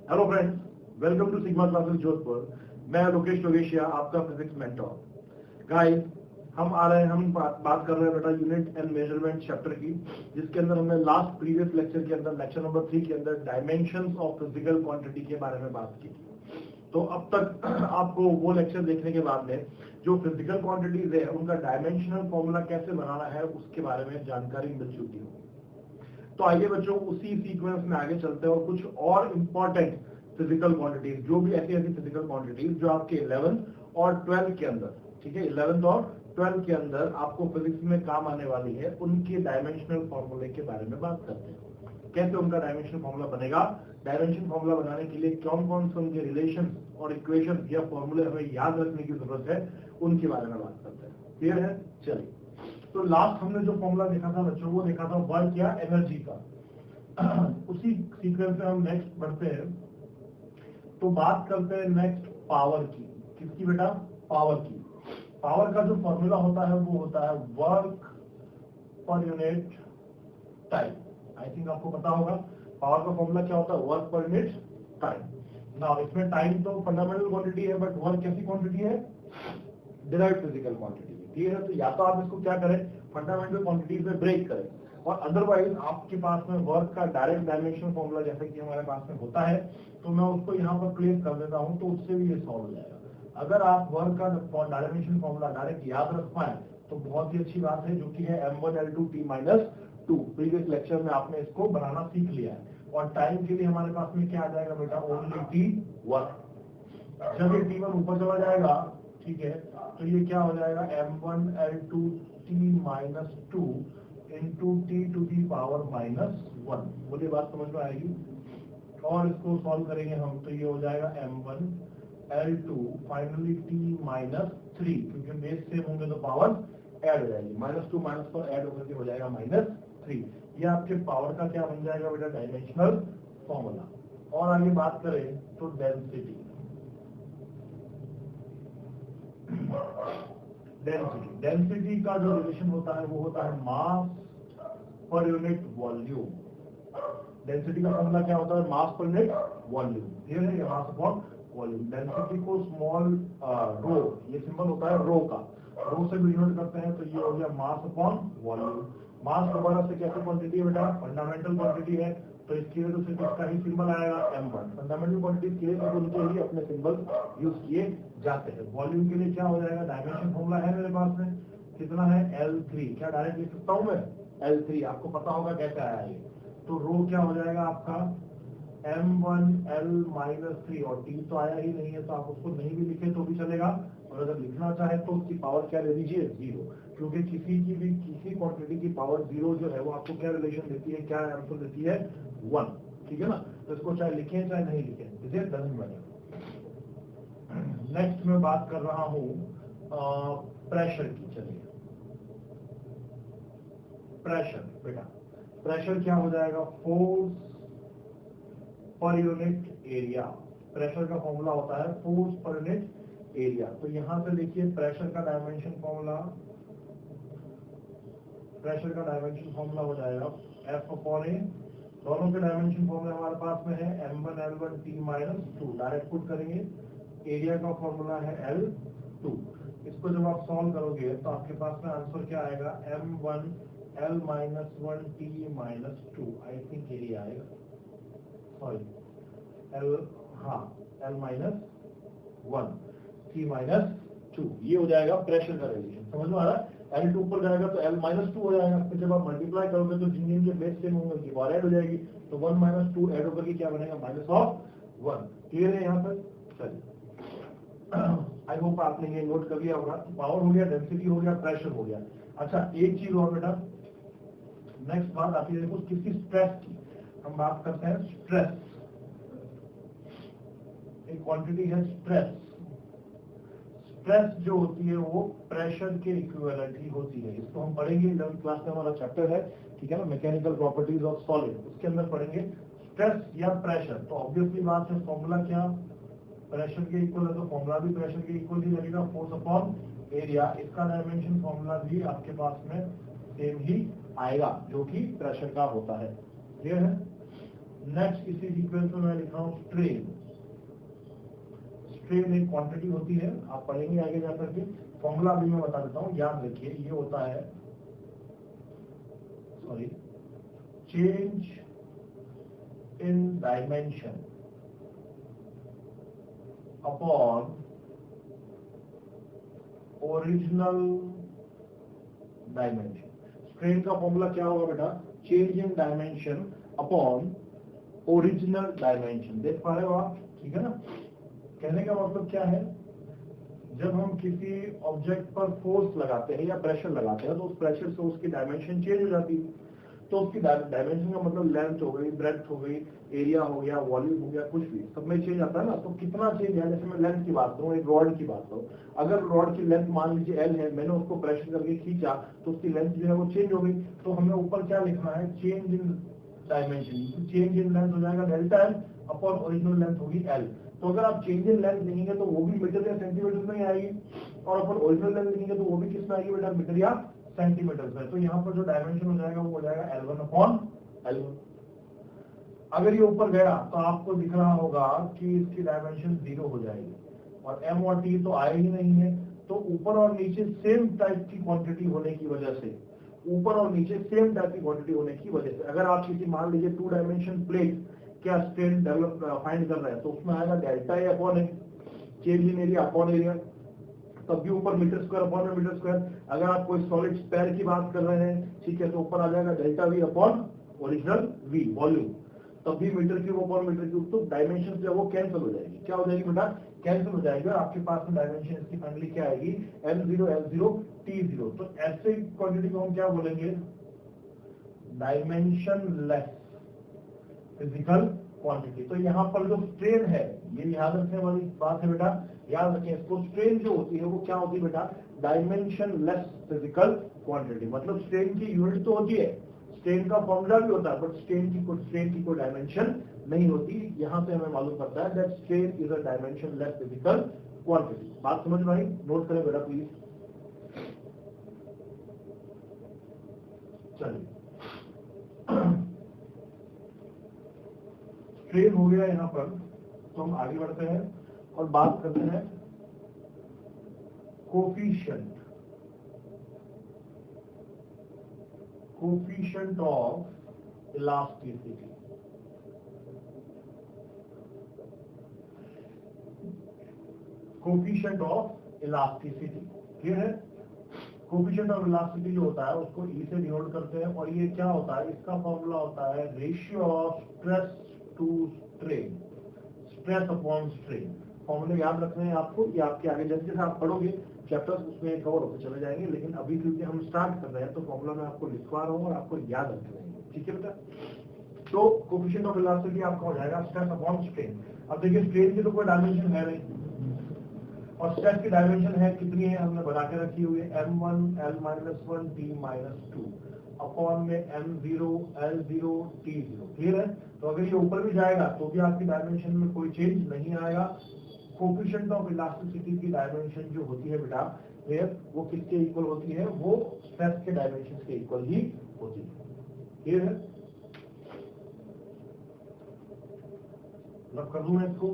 Hello friends, welcome to Sigma classes Jodhpur. मैं लोकेश जोगेशिया, आपका physics mentor. Guys, हम बात कर रहे हैं बेटा यूनिट एंड मेजरमेंट चैप्टर की, जिसके अंदर हमने लास्ट प्रीवियस लेक्चर के अंदर लेक्चर नंबर 3 के अंदर डायमेंशंस ऑफ फिजिकल क्वांटिटी के बारे में बात की थी। तो अब तक आपको वो लेक्चर देखने के बाद में जो फिजिकल क्वांटिटीज है उनका डायमेंशनल फॉर्मूला कैसे बनाना है उसके बारे में जानकारी मिल चुकी होगी। तो आइए बच्चों, उसी सीक्वेंस में आगे चलते हैं और कुछ और इम्पोर्टेंट फिजिकल क्वांटिटीज, जो भी ऐसी फिजिकल क्वांटिटीज जो आपके 11 और 12 के अंदर, ठीक है, 11th और 12 के अंदर आपको फिजिक्स में काम आने वाली है, उनके डायमेंशनल फॉर्मूले के बारे में बात करते हैं। कैसे उनका डायमेंशनल फॉर्मूला बनेगा, डायमेंशन फॉर्मूला बनाने के लिए कौन कौन से उनके रिलेशन और इक्वेशन या फॉर्मूले हमें याद रखने की जरूरत है, उनके बारे में बात करते हैं। क्लियर है? चलिए, तो लास्ट हमने जो फॉर्मूला देखा था बच्चों, वो देखा था वर्क या एनर्जी का। उसी सीक्वेंस में हम नेक्स्ट बढ़ते हैं, तो बात करते हैं नेक्स्ट पावर की। किसकी बेटा? पावर की। पावर का जो फॉर्मूला होता है वो होता है वर्क पर यूनिट टाइम। आई थिंक आपको पता होगा पावर का फॉर्मूला क्या होता है, वर्क पर यूनिट टाइम। नाउ इसमें टाइम तो फंडामेंटल क्वांटिटी है, बट वर्क कैसी क्वांटिटी है? Derived physical quantity. ठीक है, तो या तो आप इसको क्या करें, फंडामेंटल क्वांटिटीज में ब्रेक करें, और अदरवाइज आपके पास में वर्क का डायरेक्ट डायमेंशन फॉर्मूला जैसे कि हमारे पास में होता है, तो मैं उसको यहाँ पर प्लेस कर देता हूँ, तो उससे भी ये सॉल्व हो जाएगा। अगर आप वर्क का डायमेंशन फॉर्मूला डायरेक्ट याद रख पाए तो बहुत ही अच्छी बात है, जो कि है m1L2T-2। प्रीवियस लेक्चर में आपने इसको बनाना सीख लिया है। और टाइम के लिए हमारे पास में क्या आ जाएगा बेटा? Only T1। जब ये T1 ऊपर चला जाएगा, ठीक है, तो ये क्या हो जाएगा? m1L2T-2 into T to the power -1। बोलिए, बात समझ में आएगी? और इसको सॉल्व करेंगे हम, तो ये हो जाएगा m1L2 फाइनली T-3, क्योंकि बेस सेम होंगे तो पावर ऐड हो जाएगी। -2 -4 ऐड होकर के हो जाएगा -3। ये आपके पावर का क्या बन जाएगा बेटा? Dimensional formula. और आगे बात करें तो डेंसिटी। डेंसिटी का जो रिलेशन होता है वो होता है मास पर यूनिट वॉल्यूम। डेंसिटी का फॉर्मूला क्या होता है? मास पर यूनिट वॉल्यूम। क्लियर है? Mass upon volume. डेंसिटी को स्मॉल रो, ये सिंबल होता है रो का, रो से भी डिनोट करते हैं, तो ये हो गया मास अपॉन वॉल्यूम। मास दोबारा से कैसी क्वांटिटी है बेटा? फंडामेंटल क्वांटिटी है, तो इसके लिए तो सिर्फ इसका ही सिंबल आएगा m1। फंडामेंटल क्वांटिटी के लिए उनके ही अपने सिंबल यूज किए जाते हैं। वॉल्यूम के लिए क्या हो जाएगा? डायमेंशन फॉर्मूला है मेरे पास में, कितना है? L3। क्या डायरेक्ट लिख सकता हूं मैं? L3। आपको पता होगा कैसे आया ये। तो रो क्या हो जाएगा आपका? m1L-3, और T तो आया ही नहीं है, तो आप उसको नहीं भी लिखे तो भी चलेगा, और अगर लिखना चाहे तो उसकी पावर क्या ले लीजिए? 0, क्योंकि किसी क्वांटिटी की पावर 0 जो है वो आपको क्या रिलेशन देती है, क्या आंसर देती है? 1। ठीक है ना? तो इसको चाहे लिखें चाहे नहीं लिखें, इसे डजंट मैटर। नेक्स्ट में बात कर रहा हूं प्रेशर की। चलिए, प्रेशर बेटा, प्रेशर क्या हो जाएगा? Force per unit area. Pressure का फॉर्मूला होता है फोर्स पर यूनिट एरिया। तो यहां से देखिए प्रेशर का डायमेंशन फॉर्मूला, प्रेशर का डायमेंशन फॉर्मूला हो जाएगा F/A। दोनों के डायमेंशन फॉर्मूला हमारे पास में है m1L1T-2। डायरेक्ट पुट करेंगे, एरिया का फॉर्मूला है L2। इसको जब आप सॉल्व करोगे तो आपके पास में आंसर क्या आएगा? m1L-1T-2। आई थिंक एरिया आएगा, सॉरी L, हाँ, L-1 T-2। ये हो जाएगा प्रेशर का रिलेशन। समझ में आ रहा है? L2 ऊपर जाएगा तो L-2 हो जाएगा, फिर जब आप मल्टीप्लाई करोगे तो जिन के बेस सेम होंगे उनकी पावर ऐड हो जाएगी, तो 1 - 2 ऐड होकर के क्या बनेगा? -1। क्लियर है यहाँ पर? चलिए, आई होप आपने ये नोट कर लिया होगा। पावर हो गया, डेंसिटी हो गया, प्रेशर हो गया। अच्छा, एक चीज और बेटा, नेक्स्ट बात आती है देखो किसकी? स्ट्रेस की। हम बात करते हैं स्ट्रेस। एक क्वांटिटी है स्ट्रेस। स्ट्रेस जो होती है वो प्रेशर के इक्विवेलेंट ही होती है। इसको हम पढ़ेंगे 11th क्लास में, हमारा चैप्टर है, ठीक है ना, मैकेनिकल प्रॉपर्टीज ऑफ सॉलिड, उसके अंदर पढ़ेंगे स्ट्रेस या प्रेशर। तो ऑब्वियसली बात है, फॉर्मूला क्या? प्रेशर के इक्वल है, तो फॉर्मूला भी प्रेशर के इक्वल ही लगेगा, फोर्स अपॉन एरिया। इसका डायमेंशन फॉर्मूला भी आपके पास में सेम ही आएगा, जो कि प्रेशर का होता है। क्लियर है? नेक्स्ट इसी सीक्वेंस में मैं लिख रहा हूँ स्ट्रेन। स्ट्रेन एक क्वांटिटी होती है, आप पढ़ेंगे आगे जाकर के। फॉर्मूला अभी मैं बता देता हूँ, याद रखिए। ये होता है change in dimension upon original dimension. Strain का फॉर्मूला क्या होगा बेटा? Change in dimension upon original dimension. देख पा रहे हो आप? ठीक है ना। कहने का मतलब क्या है, जब हम किसी ऑब्जेक्ट पर फोर्स लगाते हैं या प्रेशर लगाते हैं तो उस प्रेशर से उसकी डायमेंशन चेंज हो जाती है। तो उसकी डायमेंशन का मतलब लेंथ हो गई, ब्रेड्थ हो गई, एरिया हो गया, वॉल्यूम हो गया, कुछ भी सब में चेंज आता है ना। तो कितना चेंज है? जैसे मैं लेंथ की बात करूँ, एक रॉड की बात करूँ, अगर रॉड की लेंथ मान लीजिए एल है, मैंने उसको प्रेशर करके खींचा तो उसकी लेंथ जो है वो चेंज हो गई। तो हमें ऊपर क्या लिखना है? Change in dimension. Change in length हो जाएगा delta L upon original length होगी एल। तो अगर आप चेंज इन लेंथ लिखेंगे तो वो भी मीटर या सेंटीमीटर में आएगी, और अपन ओरिजिनल लेंथ लिखेंगे तो वो भी किस में आएगी बेटा? मीटर या सेंटीमीटर में। तो यहाँ पर जो डायमेंशन हो जाएगा वो हो जाएगा L1 अपॉन L1। अगर ये ऊपर गया तो आपको दिख रहा होगा कि इसकी डायमेंशन 0 हो जाएगी, और M और T तो आए ही नहीं है। तो ऊपर और नीचे सेम टाइप की क्वांटिटी होने की वजह से, ऊपर और नीचे सेम टाइप की क्वांटिटी होने की वजह से, अगर आप किसी मान लीजिए 2 डायमेंशन प्लेट क्या स्ट्रेन डेवलप फाइंड कर रहे हैं तो उसमें आएगा delta A upon A, change in area upon area, तब भी ऊपर metre square upon metre square. अगर आप कोई सॉलिड स्पेयर की बात कर रहे हैं, ठीक है, तो ऊपर आ जाएगा delta V upon original V volume, तब भी metre cube upon metre cube. तो डायमेंशन जो है वो कैंसिल हो जाएगी। क्या हो जाएगी बेटा? कैंसिल हो जाएगी। और आपके पास में डायमेंशन इसकी फाइनली क्या आएगी? M0 L0 T0। तो ऐसे क्वांटिटी को हम क्या बोलेंगे? Dimension less physical quantity. तो यहाँ पर जो स्ट्रेन है, ये याद रखने वाली बात है बेटा, याद रखें इसको। स्ट्रेन जो होती है वो क्या होती है बेटा? Dimension less physical quantity. मतलब स्ट्रेन की यूनिट तो होती है, स्ट्रेन का फॉर्मूला भी होता है, बट स्ट्रेन की कोई डायमेंशन नहीं होती। यहाँ से हमें मालूम पड़ता है that strain is a dimension less physical quantity. बात समझ में आई? नोट करें बेटा प्लीज। चलिए, स्ट्रेन हो गया यहाँ पर, तो हम आगे बढ़ते हैं और बात करते हैं coefficient of elasticity. Coefficient of elasticity clear है? कोफिशिएंट ऑफ इलास्टिसिटी जो होता है उसको ई से डिनोट करते हैं, और ये क्या होता है? इसका फॉर्मूला होता है ratio of stress to strain, stress upon strain. फॉर्मूले याद रखने हैं आपको, ये आपके आगे जैसे जैसे आप पढ़ोगे चैप्टर्स उसमें कवर होते चले जाएंगे, लेकिन अभी क्योंकि हम स्टार्ट कर रहे हैं तो फॉर्मूला मैं आपको लिखवा रहा हूँ और आपको याद रखने रहेंगे। ठीक है बेटा? तो कोफिशिएंट ऑफ इलास्टिसिटी आपका हो जाएगा स्ट्रेस अपॉन स्ट्रेन। अब देखिए, स्ट्रेन की तो कोई डायमेंशन है नहीं, और स्ट्रेस की डायमेंशन है कितनी है? हमने बना के रखी हुई है M1 L-1 T-2 अपॉन में M0 L0 T0। क्लियर है? तो अगर ये ऊपर भी जाएगा तो भी आपकी डायमेंशन में कोई चेंज नहीं आएगा। कोफिशिएंट ऑफ इलास्टिसिटी की डायमेंशन जो होती है बेटा, वो किसके इक्वल होती है? वो स्ट्रेस के डायमेंशन के इक्वल ही होती है। क्लियर है? मतलब कर दूं मैं इसको।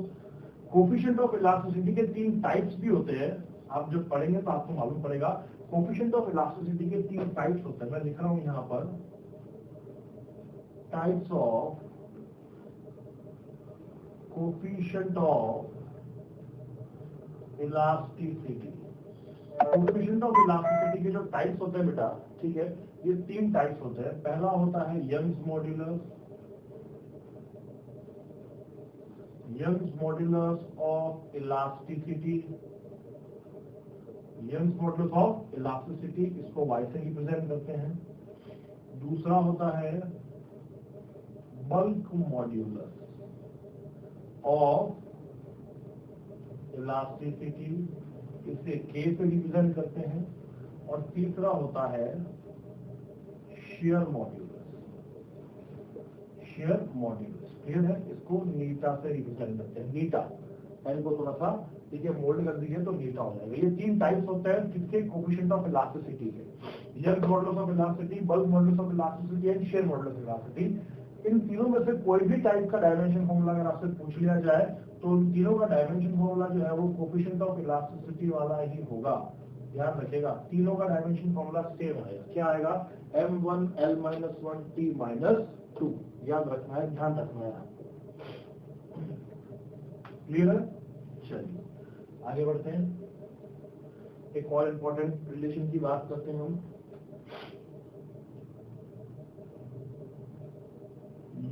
कोफिशिएंट ऑफ इलास्टिसिटी के 3 टाइप्स भी होते हैं। आप जब पढ़ेंगे तो आपको मालूम पड़ेगा। कोफिशिएंट ऑफ इलास्टिसिटी के 3 टाइप्स होते हैं। मैं लिख रहा हूं यहां पर, types of coefficient of elasticity. Coefficient of elasticity के जो टाइप्स होते हैं बेटा, ठीक है, ये 3 टाइप्स होते हैं। पहला होता है Young's modulus, Young's modulus of elasticity, Young's modulus of elasticity, इसको y से रिप्रेजेंट करते हैं। दूसरा होता है बल्क मॉड्यूलस ऑफ इलास्टिसिटी, इसे k से रिप्रेजेंट करते हैं। और तीसरा होता है shear modulus, shear modulus. Clear है? इसको नीटा से रिप्रेजेंट करते हैं। नीटा एन को थोड़ा सा ठीक है मोल्ड कर दीजिए तो नीटा हो जाएगा। ये 3 टाइप्स होते हैं किसके? कोफिशिएंट ऑफ इलास्टिसिटी के। Young modulus of elasticity, bulk modulus of elasticity and shear modulus of elasticity. इन तीनों में से कोई भी टाइप का डायमेंशन फॉर्मूला अगर आपसे पूछ लिया जाए तो इन तीनों का डायमेंशन फॉर्मूला जो है वो कोफिशिएंट ऑफ इलास्टिसिटी वाला ही होगा। याद रखिएगा तीनों का डायमेंशन फॉर्मूला सेम आएगा। क्या आएगा? m1 l-1 t-2। याद रखना है, ध्यान रखना है आपको। क्लियर है? चलिए आगे बढ़ते हैं। एक और इंपॉर्टेंट रिलेशन की बात करते हैं हम।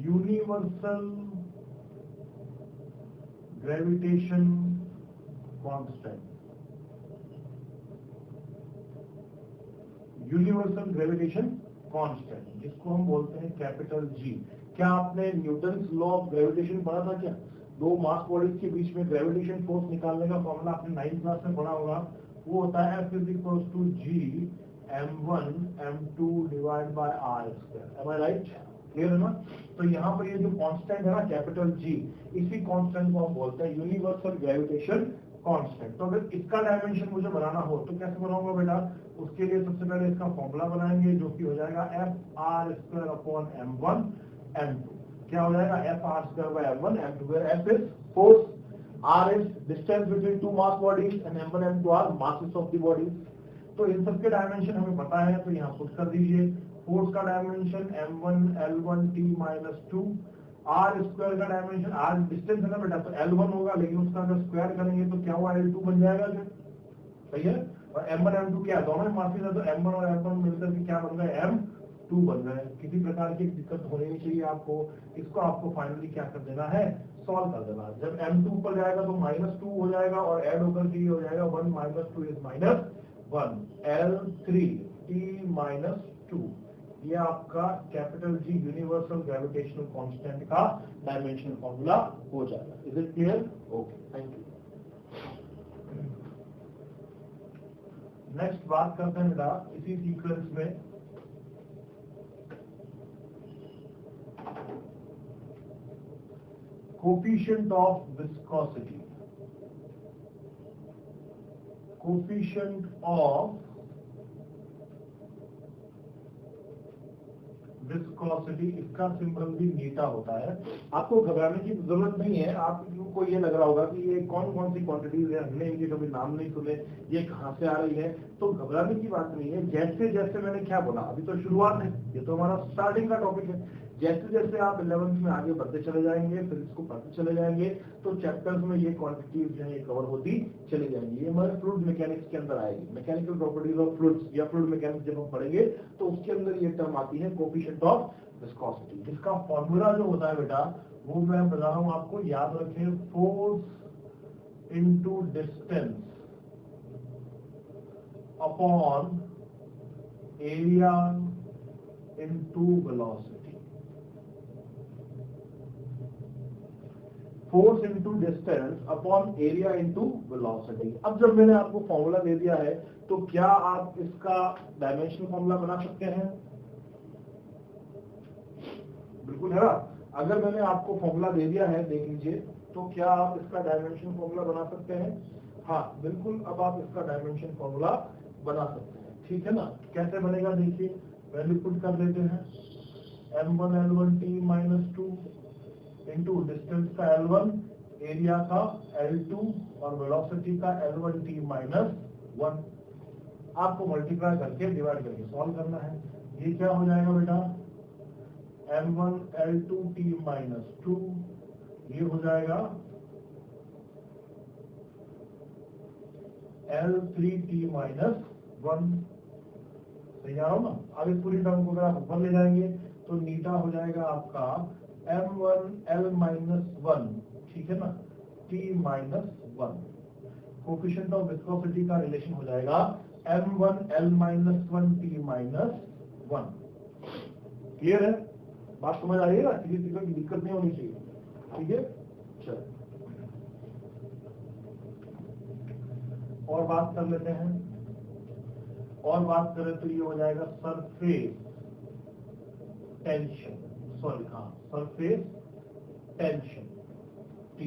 Universal gravitation constant. Universal gravitation constant जिसको हम बोलते हैं कैपिटल जी। क्या आपने न्यूटन्स लॉ ऑफ ग्रेविटेशन पढ़ा था? क्या दो मास बॉडीज के बीच में ग्रेविटेशन फोर्स निकालने का फॉर्मूला आपने 9th क्लास में पढ़ा होगा। वो होता है F = G m1 m2 divide by r square. Am I right? Clear है ना? तो यहाँ पर ये जो कांस्टेंट है ना कैपिटल जी, इसी कांस्टेंट को हम बोलते हैं यूनिवर्सल ग्रेविटेशन कांस्टेंट। तो अगर इसका डायमेंशन मुझे बनाना हो तो कैसे बनाऊंगा बेटा? उसके लिए सबसे पहले इसका फॉर्मूला बनाएंगे जो कि हो जाएगा Fr²/m1 m2। क्या हो जाएगा? Fr²/m1 m2 where F is force, R is distance between two mass bodies and m1 m2 are masses of the bodies। तो इन सबके डायमेंशन हमें पता है तो यहाँ पुट कर दीजिए। फोर्स का dimension m1 l1 t-2, r square का डायमेंशन, r डिस्टेंस है ना बेटा तो l1 होगा, लेकिन उसका अगर स्क्वायर करेंगे तो क्या हुआ? l2 बन जाएगा। क्या सही है? और m1 m2 क्या दोनों ही मासेस है तो m1 और m1 मिलकर के क्या बन गए? m2 बन गए। किसी प्रकार की दिक्कत होनी नहीं चाहिए आपको। इसको आपको फाइनली क्या कर देना है? सॉल्व कर देना। जब m2 ऊपर जाएगा तो -2 हो जाएगा और ऐड होकर के हो जाएगा 1 - 2 is -1 l3 t-2। ये आपका capital G universal gravitational constant का डायमेंशन फॉर्मूला हो जाएगा। Is it clear? Okay, thank you. Next बात करते हैं बेटा इसी सीक्वेंस में coefficient of viscosity. Coefficient of viscosity, इसका सिंबल भी नीटा होता है। आपको घबराने की जरूरत नहीं है। आपको ये लग रहा होगा कि ये कौन कौन सी क्वांटिटीज है, हमने इनके कभी नाम नहीं सुने, ये कहाँ से आ रही है। तो घबराने की बात नहीं है। जैसे जैसे मैंने क्या बोला, अभी तो शुरुआत है, ये तो हमारा स्टार्टिंग का टॉपिक है। जैसे जैसे आप 11th में आगे बढ़ते चले जाएंगे, फिर इसको पढ़ते चले जाएंगे तो चैप्टर्स में ये क्वांटिटीज जो है कवर होती चली जाएंगी। ये हमारे फ्लूइड मैकेनिक्स के अंदर आएगी। मैकेनिकल प्रॉपर्टीज ऑफ फ्लूइड्स या फ्लूइड मैकेनिक्स जब हम पढ़ेंगे तो उसके अंदर ये टर्म आती है कोफिशिएंट ऑफ विस्कोसिटी, जिसका फॉर्मूला जो होता है बेटा वो मैं बता रहा हूं आपको, याद रखें। Force into distance upon area into velocity. Force into distance upon area into velocity. अब जब मैंने आपको फॉर्मूला दे दिया है तो क्या आप इसका डायमेंशन फॉर्मूला बना सकते हैं? बिल्कुल है ना। अगर मैंने आपको फॉर्मूला दे दिया है, देख लीजिए, तो क्या आप इसका डायमेंशन फॉर्मूला बना सकते हैं? हाँ बिल्कुल, अब आप इसका डायमेंशन फॉर्मूला बना सकते हैं। ठीक है ना। कैसे बनेगा देखिए, वैल्यू पुट कर देते हैं। m1 l1 t-2 into distance का l1, एरिया का l2 और वेलोसिटी का l1 t-1। आपको मल्टीप्लाई करके डिवाइड करके सॉल्व करना है। ये क्या हो जाएगा बेटा? m1 l2 t-2, ये हो जाएगा l3 t-1। सही आ रहा हो ना। अब इस पूरी टर्म को अगर आप ऊपर ले जाएंगे तो नीटा हो जाएगा आपका m1 l-1, ठीक है ना, t-1। कोफिशिएंट ऑफ विस्कोसिटी का रिलेशन हो जाएगा m1 l-1 t-1। क्लियर है? बात समझ आ रही है ना? किसी चीज की दिक्कत नहीं होनी चाहिए। ठीक है, चलो और बात कर लेते हैं। और बात करें तो ये हो जाएगा सरफेस टेंशन। सॉरी, हाँ, सरफेस टेंशन। T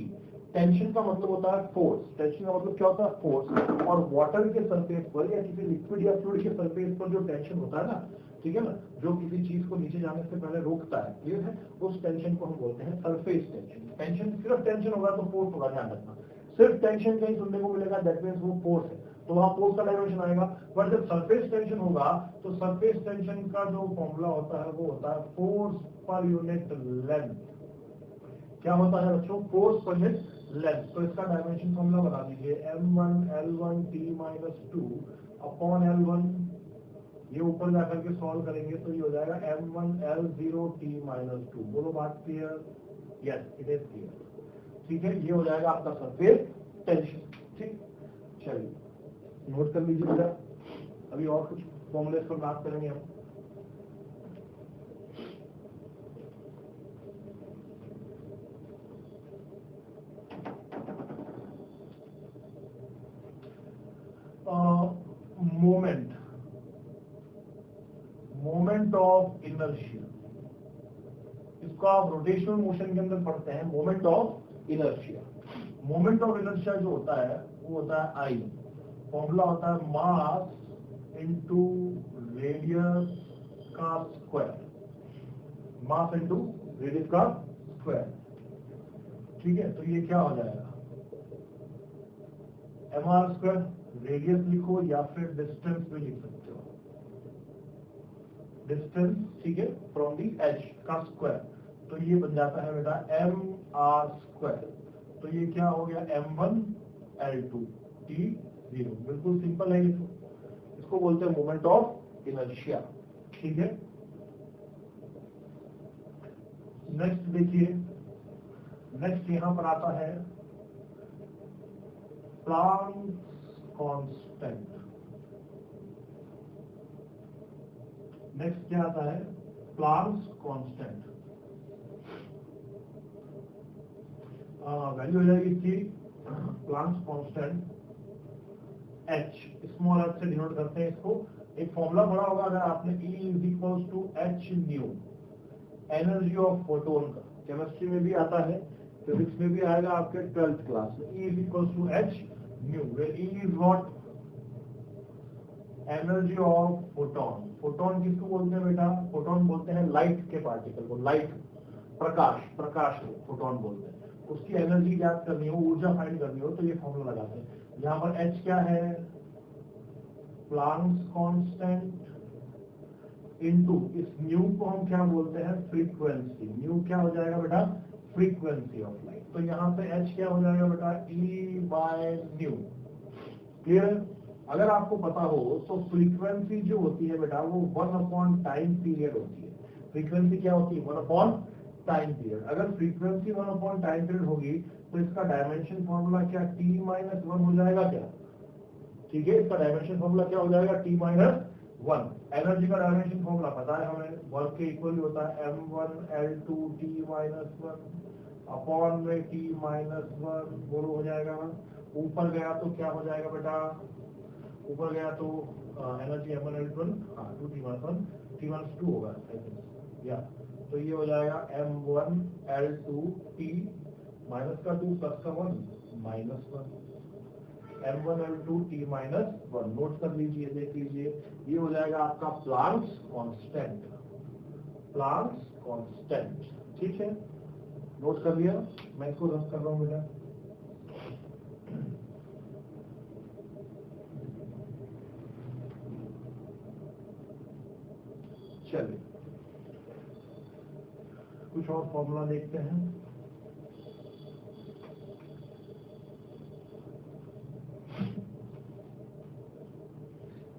टेंशन का मतलब होता है फोर्स, टेंशन का मतलब क्या होता है फोर्स, और वाटर के सरफेस पर या किसी लिक्विड या फ्लूइड के सरफेस पर जो टेंशन होता है ना, ठीक है ना, जो किसी चीज को नीचे जाने से पहले रोकता है, क्लियर है, उस टेंशन को हम बोलते हैं सरफेस टेंशन। टेंशन सिर्फ टेंशन होगा तो फोर्स होगा, ध्यान रखना, सिर्फ टेंशन कहीं सुनने को मिलेगा दैट मींस वो फोर्स है, तो वहां फोर्स का डायमेंशन आएगा। बट जब सरफेस टेंशन होगा तो सरफेस टेंशन का जो फॉर्मूला होता है वो होता है फोर्स पर यूनिट लेंथ। क्या होता है बच्चों, फोर्स पर यूनिट लेंथ। तो इसका डायमेंशन फॉर्मूला बता दीजिए, m1l1t-2 अपॉन l1, ये ऊपर जाकर के सॉल्व करेंगे तो ये हो जाएगा m1l0t-2। बोलो बात clear? Yes it is clear, ठीक है, ये हो जाएगा आपका सरफेस टेंशन। ठीक, चलिए नोट कर लीजिए बेटा, अभी और कुछ फॉर्मूले पर बात करेंगे हम। मोमेंट ऑफ इनर्शिया, इसको आप रोटेशनल मोशन के अंदर पढ़ते हैं, moment of inertia. Moment of inertia जो होता है वो होता है आई, फॉर्मूला होता है मास इनटू रेडियस का स्क्वायर, मास इनटू रेडियस का स्क्वायर, ठीक है। तो ये क्या हो जाएगा, mr स्क्वायर, रेडियस लिखो या फिर डिस्टेंस भी लिख सकते हो, डिस्टेंस, ठीक है, फ्रॉम दी एच का स्क्वायर, तो ये बन जाता है बेटा mr स्क्वायर। तो ये क्या हो गया, m1l2t0, बिल्कुल सिंपल है ये तो, इसको बोलते हैं मोमेंट ऑफ इनर्शिया, ठीक है। नेक्स्ट देखिए, नेक्स्ट यहां पर आता है प्लांक्स कांस्टेंट। नेक्स्ट क्या आता है, प्लांक्स कांस्टेंट। वैल्यू हो जाएगी इसकी, Planck's constant h, small h से डिनोट करते हैं इसको। एक फॉर्मूला पढ़ा होगा अगर आपने, E is equal to H nu, energy of photon का, केमिस्ट्री में भी आता है, फिजिक्स में भी आएगा आपके 12th क्लास में। E is equal to H nu, where E is what, energy of photon. Photon किसको बोलते हैं बेटा, फोटोन बोलते हैं लाइट के पार्टिकल को, लाइट, प्रकाश, प्रकाश को फोटोन बोलते हैं। उसकी एनर्जी ज्ञात करनी हो, ऊर्जा फाइंड करनी हो तो ये फॉर्मूला लगाते हैं। यहाँ पर H क्या है, प्लांक्स कांस्टेंट, इनटू इस न्यू को हम क्या बोलते हैं, फ्रीक्वेंसी। न्यू क्या हो जाएगा बेटा, फ्रीक्वेंसी ऑफ लाइट। तो यहाँ पे H क्या हो जाएगा बेटा, E/न्यू, क्लियर। अगर आपको पता हो तो फ्रीक्वेंसी जो होती है बेटा वो 1 टाइम पीरियड होती है। फ्रीक्वेंसी क्या होती है, 1 टाइम पीरियड। अगर फ्रीक्वेंसी 1 टाइम पीरियड होगी तो इसका डायमेंशन फॉर्मूला क्या, t-1 हो जाएगा क्या, ठीक है। इसका डायमेंशन फॉर्मूला क्या हो जाएगा, t-1। एनर्जी का डायमेंशन फॉर्मूला पता है हमें, वर्क के इक्वल होता है m1l2t-1 अपॉन में t-1, बोलो हो जाएगा। ऊपर गया तो क्या हो जाएगा बेटा, ऊपर गया तो एनर्जी m1l1, हाँ 2t-1, t1 2 होगा आई थिंक, या तो ये हो जाएगा m1l2t माइनस का 2 प्लस का 1 -1, m1l2t-1। नोट कर लीजिए, देख लीजिए, ये हो जाएगा आपका प्लांक्स कांस्टेंट, प्लांक्स कांस्टेंट, ठीक है। नोट कर लिया, मैं इसको रन कर रहा हूँ बेटा। चलिए कुछ और फॉर्मूला देखते हैं।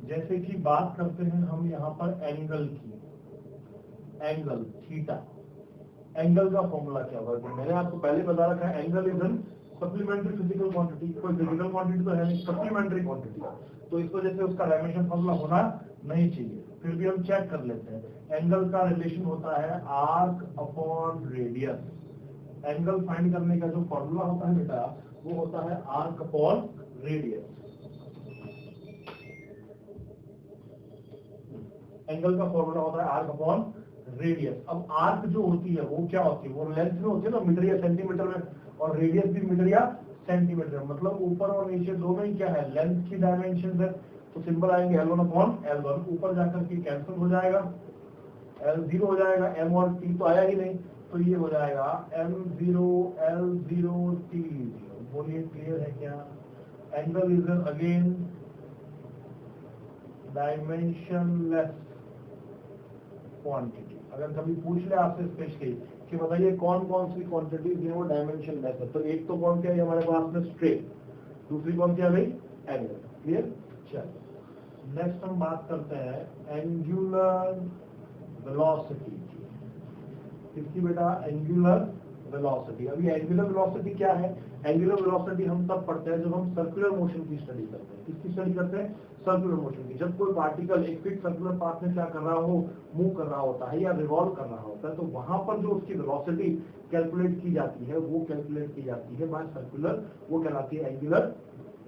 जैसे कि बात करते हैं हम यहाँ पर एंगल की, एंगल थीटा, एंगल का फॉर्मूला क्या होगा, मैंने आपको पहले बता रखा है, angle is an supplementary physical quantity. कोई फिजिकल क्वांटिटी तो है नहीं, सप्लीमेंट्री क्वांटिटी, तो इस वजह से उसका डायमेंशन फॉर्मूला होना नहीं चाहिए, फिर भी हम चेक कर लेते हैं। एंगल का रिलेशन होता है arc upon radius. Angle find करने का जो फॉर्मूला होता है बेटा वो होता है आर्क अपॉन रेडियस। एंगल का फॉर्मूला होता है आर्क अपॉन रेडियस। अब आर्क जो होती है वो क्या होती है, वो लेंथ में होती है ना, मीटर या सेंटीमीटर में और रेडियस भी मीटर या सेंटीमीटर, मतलब ऊपर और नीचे दोनों ही क्या है, लेंथ की डायमेंशन है। तो सिंबल आएंगे L1/L1, ऊपर जाकर के कैंसिल हो जाएगा, L0 हो जाएगा, M और T तो आया ही नहीं, तो ये हो जाएगा M0 L0 T0। बोलिए क्लियर है क्या? Angle is again dimensionless quantity. अगर कभी पूछ ले आपसे स्पेशली कि बताइए कौन कौन सी क्वांटिटीज है वो डायमेंशनलेस है, तो एक तो कौन क्या है हमारे पास में, स्ट्रेट, दूसरी कौन क्या है भाई, एंगल। क्लियर? चलो नेक्स्ट हम बात करते हैं एंगुलर वेलोसिटी की। किसकी बेटा? Angular velocity. अभी एंगुलर वेलोसिटी क्या है? एंगुलर वेलोसिटी हम तब पढ़ते हैं जब हम सर्कुलर मोशन की स्टडी करते हैं। किसकी स्टडी करते हैं? सर्कुलर मोशन की। जब कोई पार्टिकल एक फिक्स सर्कुलर पाथ में क्या कर रहा हो, मूव कर रहा होता है या रिवॉल्व कर रहा होता है, तो वहां पर जो उसकी वेलोसिटी कैलकुलेट की जाती है वो कैलकुलेट की जाती है बाय सर्कुलर, वो कहलाती है एंगुलर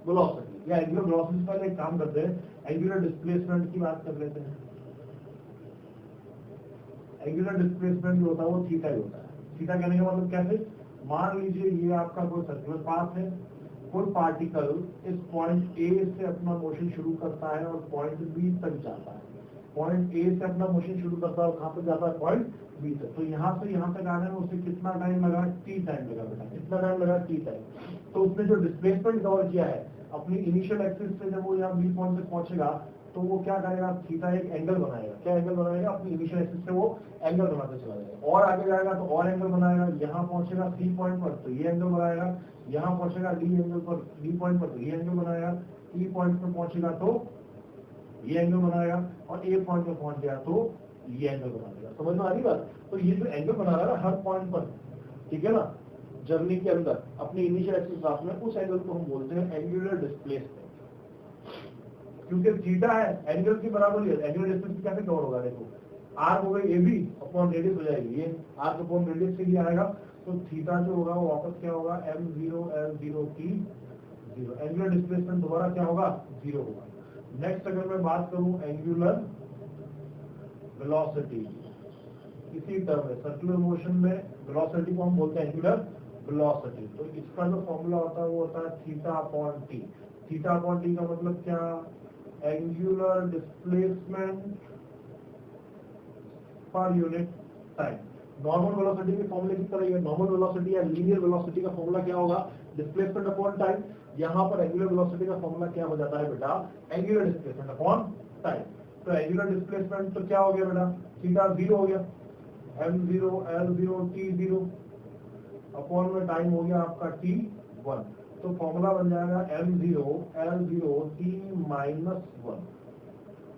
वेलोसिटी। या एंगुलर वेलोसिटी पहले एक काम करते हैं, एंगुलर डिस्प्लेसमेंट की बात कर लेते हैं। एंगुलर डिस्प्लेसमेंट जो होता है वो थीटा ही होता है। थीटा कहने का मतलब कैसे? मान लीजिए ये आपका कोई सर्कुलर पाथ है, कोई पार्टिकल इस पॉइंट ए से अपना मोशन शुरू करता है और पॉइंट बी तक जाता है। पॉइंट ए से अपना मोशन शुरू करता है और कहाँ तक जाता है? पॉइंट बी तक। तो यहाँ से यहाँ तक आने में उसे कितना टाइम लगा? टी टाइम लगा बेटा। कितना टाइम लगा? T time. तो उसने जो डिस्प्लेसमेंट कवर किया है अपनी इनिशियल एक्सिस से, जब वो यहाँ बी पॉइंट तक पहुंचेगा तो वो क्या करेगा? थीटा एक एंगल बनाएगा। क्या एंगल बनाएगा? अपनी इनिशियल एक्सिस से वो एंगल बनाते चला जाएगा, और आगे जाएगा तो और एंगल बनाएगा। यहाँ पहुंचेगा सी पॉइंट पर तो ये एंगल बनाएगा, यहाँ पहुंचेगा डी एंगल पर, डी पॉइंट पर तो ये एंगल बनाएगा, ई पॉइंट पर पहुंचेगा तो ये एंगल बनाएगा, और ए पॉइंट पर पहुंच गया तो ये एंगल बनाएगा। समझ में आ रही बात? तो ये जो एंगल बना रहा है ना हर पॉइंट पर, ठीक है ना, जर्नी के अंदर अपनी इनिशियल एक्सिस साथ में, उस एंगल को हम बोलते हैं एंगुलर डिस्प्लेसमेंट। क्योंकि थीटा है एंगल की बराबर ही है। एंगुलर डिस्प्लेसमेंट कैसे कवर होगा? देखो आर हो गई ए बी अपॉन रेडियस हो जाएगी, ये आर अपॉन रेडियस से ही आएगा, तो थीटा जो होगा वो वापस क्या होगा? M0 L0 T0। Angular displacement दोबारा क्या होगा? 0 होगा। नेक्स्ट अगर मैं बात करूं एंगुलर वेलोसिटी, इसी टर्म में सर्कुलर मोशन में वेलोसिटी को हम बोलते हैं एंगुलर वेलोसिटी। तो इसका जो फॉर्मूला होता है वो होता है theta upon T. Theta upon T का मतलब क्या? एंगुलर डिस्प्लेसमेंट पर यूनिट टाइम। नॉर्मल वेलोसिटी के फॉर्मूले की तरह ये नॉर्मल वेलोसिटी या लीनियर वेलोसिटी का फॉर्मूला क्या होगा? Displacement upon time. यहाँ पर एंगुलर वेलोसिटी का फॉर्मूला क्या हो जाता है बेटा? Angular displacement upon time. तो एंगुलर डिस्प्लेसमेंट तो क्या हो गया बेटा? थीटा 0 हो गया, M0 L0 T0 अपॉन में टाइम हो गया आपका T1। तो फॉर्मूला बन जाएगा M0 L0 T-1।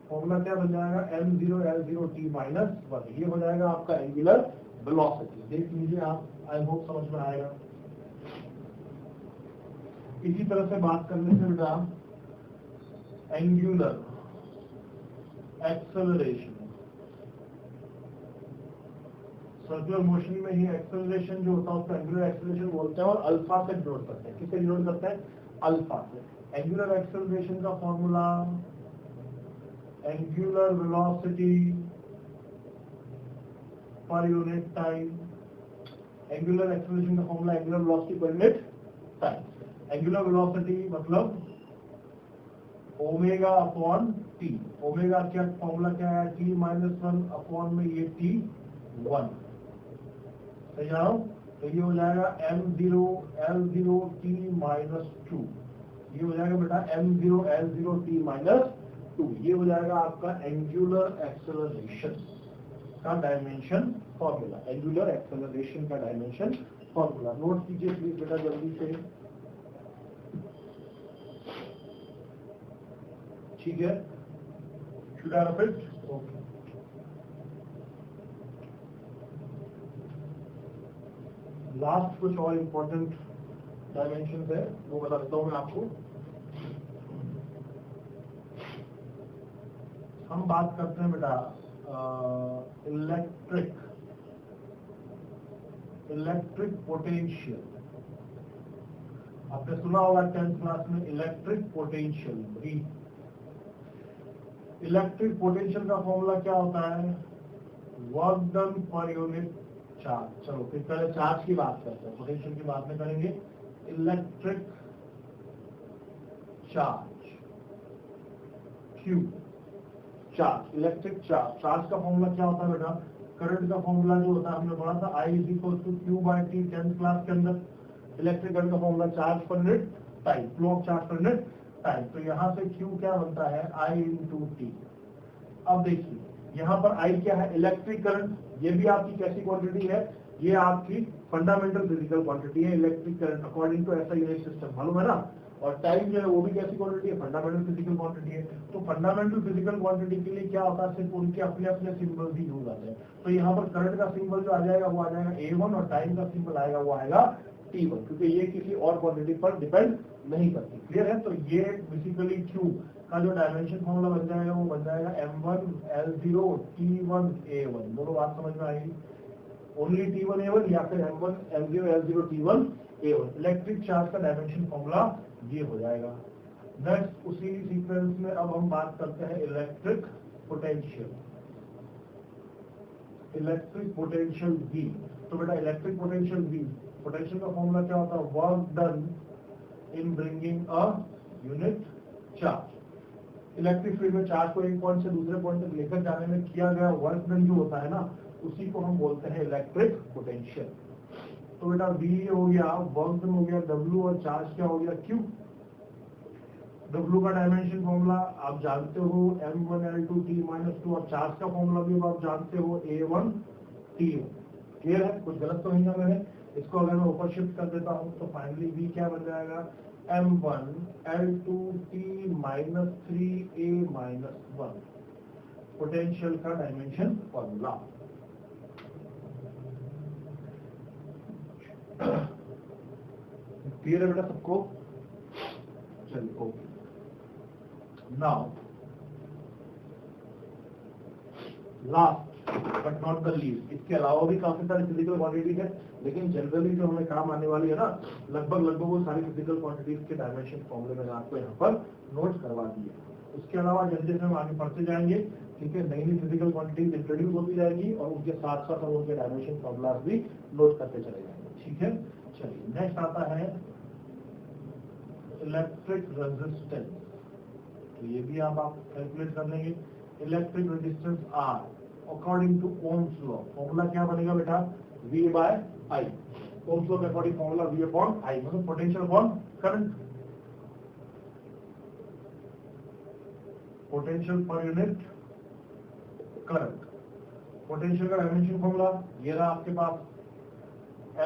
फॉर्मूला क्या बन जाएगा? M0 L0 T-1। ये हो जाएगा आपका एंगुलर वेलोसिटी। देख लीजिए आप, आई होप समझ में आएगा। इसी तरह से बात करने से बेटा एंगुलर एक्सेलरेशन, सर्कुलर मोशन में ही एक्सेलरेशन जो होता है उसको एंगुलर एक्सेलरेशन बोलते हैं, और अल्फा से डिनोट करते हैं। किससे डिनोट करते हैं? अल्फा से। एंगुलर एक्सेलरेशन का formula angular velocity per unit time. Angular acceleration का formula angular velocity per unit time. Angular velocity मतलब ओमेगा अपॉन टी। ओमेगा क्या फॉर्मूला क्या है? T-1 अपॉन में ये T1। सही जा रहा हूं? तो ये हो जाएगा M0 L0 T-2। ये हो जाएगा बेटा M0 L0 T-2। ये हो जाएगा आपका एंगुलर एक्सेलरेशन का डायमेंशन फॉर्मूला। एंगुलर एक्सेलरेशन का डायमेंशन फॉर्मूला नोट कीजिए प्लीज बेटा जल्दी से। ठीक है, should I repeat? Okay. Last कुछ और इम्पोर्टेंट डायमेंशन है वो बता देता हूं मैं आपको। हम बात करते हैं बेटा इलेक्ट्रिक पोटेंशियल। आपने सुना होगा 10th क्लास में इलेक्ट्रिक पोटेंशियल। इलेक्ट्रिक पोटेंशियल का फॉर्मूला क्या होता है? Work done per unit charge. चलो फिर पहले चार्ज की बात करते हैं, पोटेंशियल की बात में करेंगे। Electric charge Q, charge, electric charge. Charge का फॉर्मूला क्या होता है बेटा? करंट का फॉर्मूला जो होता है हमने पढ़ा था I = Q/T 10th क्लास के अंदर। इलेक्ट्रिक करंट का फॉर्मूला चार्ज पर unit time, flow of charge पर यूनिट टाइम। तो यहाँ से Q क्या बनता है? I × T। अब देखिए यहाँ पर I क्या है? Electric current. ये भी आपकी कैसी क्वांटिटी है? ये आपकी फंडामेंटल फिजिकल क्वांटिटी है, इलेक्ट्रिक करंट अकॉर्डिंग टू ऐसा यूनिट सिस्टम, मालूम है ना। और टाइम जो है वो भी कैसी क्वांटिटी है? फंडामेंटल फिजिकल क्वांटिटी है। तो फंडामेंटल फिजिकल क्वांटिटी के लिए क्या होता है? सिर्फ उनके अपने अपने सिंबल भी यूज आते हैं। तो यहाँ पर करंट का सिंबल जो आ जाएगा वो आ जाएगा A1 और टाइम का सिंबल आएगा वो आएगा T1, क्योंकि ये किसी और क्वांटिटी पर डिपेंड नहीं करती। क्लियर है? तो ये बेसिकली Q का जो डायमेंशन फॉर्मूला बन जाएगा वो बन जाएगा M1 L0 T1 A1। दोनों बात समझ में आएगी? ओनली T1 A1 या फिर M1 L0 L0 T1 A1। Electric charge का डायमेंशन फॉर्मूला ये हो जाएगा। नेक्स्ट उसी सीक्वेंस में अब हम बात करते हैं electric potential. Electric potential V। तो बेटा इलेक्ट्रिक पोटेंशियल V, पोटेंशियल का फॉर्मूला क्या होता है? Work done in bringing a unit charge. Electric field में चार्ज को एक पॉइंट से दूसरे पॉइंट तक लेकर जाने में किया गया वर्क डन जो होता है ना, उसी को हम बोलते हैं इलेक्ट्रिक पोटेंशियल। तो बेटा V हो गया, वर्क डन हो गया W, और चार्ज क्या हो गया? Q। W का डायमेंशन फॉर्मूला आप जानते हो M1L2T-2, और चार्ज का फॉर्मूला भी आप जानते हो A1T1। क्लियर है? कुछ गलत तो नहीं ना मैंने? इसको अगर मैं ऊपर शिफ्ट कर देता हूं तो फाइनली V क्या बन जाएगा? M1L2T-3A-1 पोटेंशियल का डायमेंशन फॉर्मूला। क्लियर है बेटा सबको? चलिए okay. Now last but not the least, इसके अलावा भी काफी सारी फिजिकल क्वांटिटीज है, लेकिन जनरली जो हमें काम आने वाली है ना, लगभग वो सारी फिजिकल क्वांटिटीज के डायमेंशन फॉर्मूले मैंने आपको यहाँ पर नोट करवा दिए। उसके अलावा जैसे जैसे हम आगे पढ़ते जाएंगे, ठीक है, नई नई फिजिकल क्वांटिटीज इंट्रोड्यूस होती जाएगी और उनके साथ साथ हम उनके डायमेंशन फॉर्मूला भी नोट करते चले जाएंगे। ठीक है, चलिए नेक्स्ट आता है इलेक्ट्रिक रेजिस्टेंस। तो ये भी आप कैलकुलेट कर लेंगे। Electric resistance R according to Ohm's law, formula क्या बनेगा बेटा? V/I। ओम्स लॉ के अकॉर्डिंग फॉर्मूला V/I, मतलब पोटेंशियल अपॉन करंट, पोटेंशियल पर यूनिट करंट। पोटेंशियल का डायमेंशन फॉर्मूला ये रहा आपके पास,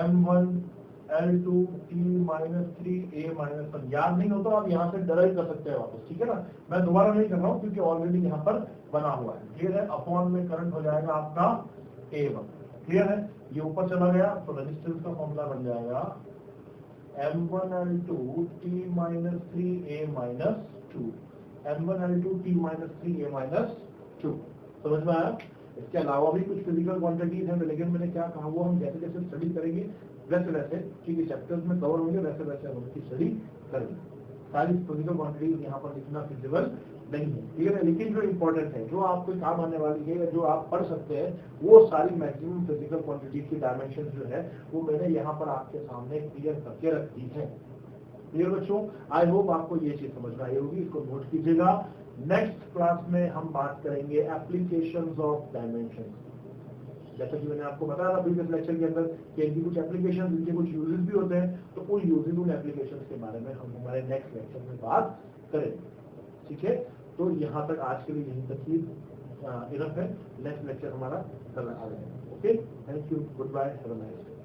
M1L2T-3A-1। याद नहीं हो तो आप यहाँ से डराइव कर सकते हैं वापस, ठीक है ना। मैं दोबारा नहीं कर रहा हूँ क्योंकि ऑलरेडी यहाँ पर बना हुआ है। क्लियर है? अपॉन में करंट हो जाएगा आपका A1। क्लियर है? ये ऊपर चला गया तो रेजिस्टेंस का फॉर्मूला बन जाएगा M1L2T-3A-2। M1L2T-3A-2। समझ में आया? इसके अलावा भी कुछ फिजिकल क्वांटिटीज हैं, लेकिन मैंने क्या कहा वो हम जैसे जैसे स्टडी करेंगे वैसे वैसे, ठीक है, चैप्टर्स में कवर होंगे वैसे वैसे हम उसकी स्टडी करेंगे। सारी फिजिकल क्वांटिटीज यहाँ पर लिखना फिजिबल नहीं है, ठीक है, लेकिन जो इम्पोर्टेंट है, जो आपको काम आने वाली है, जो आप पढ़ सकते हैं, वो सारी मैक्सिमम फिजिकल क्वांटिटीज की डायमेंशन जो है वो मैंने यहाँ पर आपके सामने क्लियर करके रख दी है। क्लियर बच्चों? आई होप आपको ये चीज समझ में आई होगी, इसको नोट कीजिएगा। नेक्स्ट क्लास में हम बात करेंगे एप्लीकेशंस ऑफ डायमेंशन। जैसा कि मैंने आपको बताया था प्रीवियस लेक्चर के अंदर कि इनकी कुछ एप्लीकेशन, इनके कुछ यूजेस भी होते हैं, तो उन यूजेस, उन एप्लीकेशन के बारे में हम हमारे नेक्स्ट लेक्चर में बात करेंगे। ठीक है, तो यहाँ तक आज के लिए यहीं तक ही इनफ है। नेक्स्ट लेक्चर हमारा कल आ जाएगा। Okay, thank you, goodbye, have a nice day.